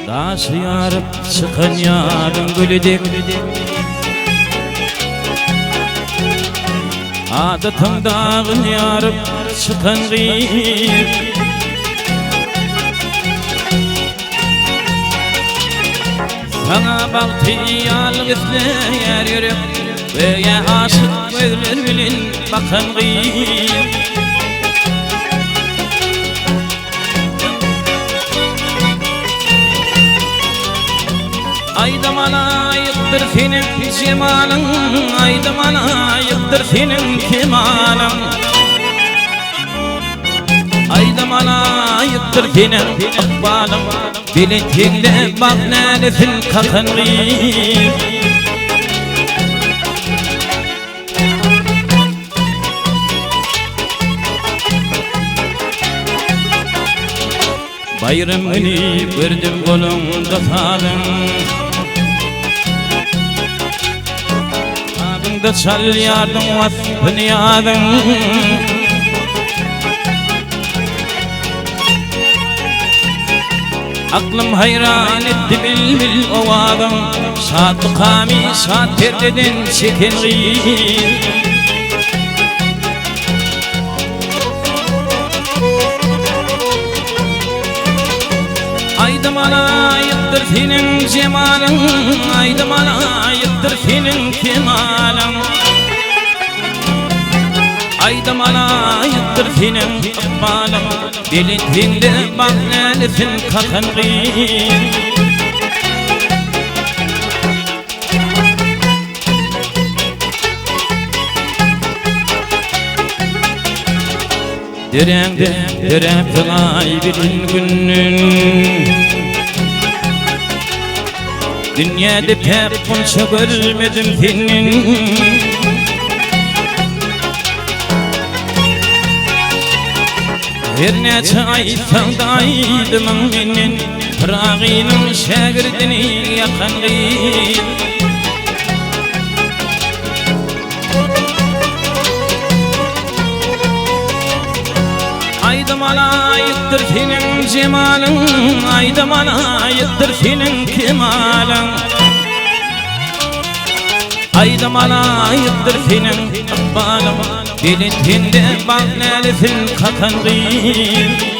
Daşı yarıp çıkan yarın gülüdük Adatın dağın yarıp çıkan gıyır Sana baktı yalgızlar yürüp Böyle aşık gözler bilin bakan gıyır Ayda bana ayıktır senin cemalın Ayda bana ayıktır senin kemalın Ayda bana ayıktır senin ikbalın Biletinde bak lälesin kakan gıyır Bayramını gördüm kolumda sağdım Ağzımda çal yardım vasfını yardım Aklım hayran etti bil bil o adam Şad kami şad perdeden çeken gıyır Ayda bana ayıktır senin cemalın Ayda bana ayıktır senin kemalın Ayda bana ayıktır senin ikbalın Biletinde bak lälesin kakan gıyır Deremde deremde ay bilin günün Dünyada pek bunca görmedim senin Her neçe ay sandaydım menin Pırağının şagirdini yakan gıyır Ayda bana ayıktır senin cemalın Ayda bana ayıktır senin kemalın Ayda bana ayıktır senin ikbalın Biletinde bak lälesin kakan gıyır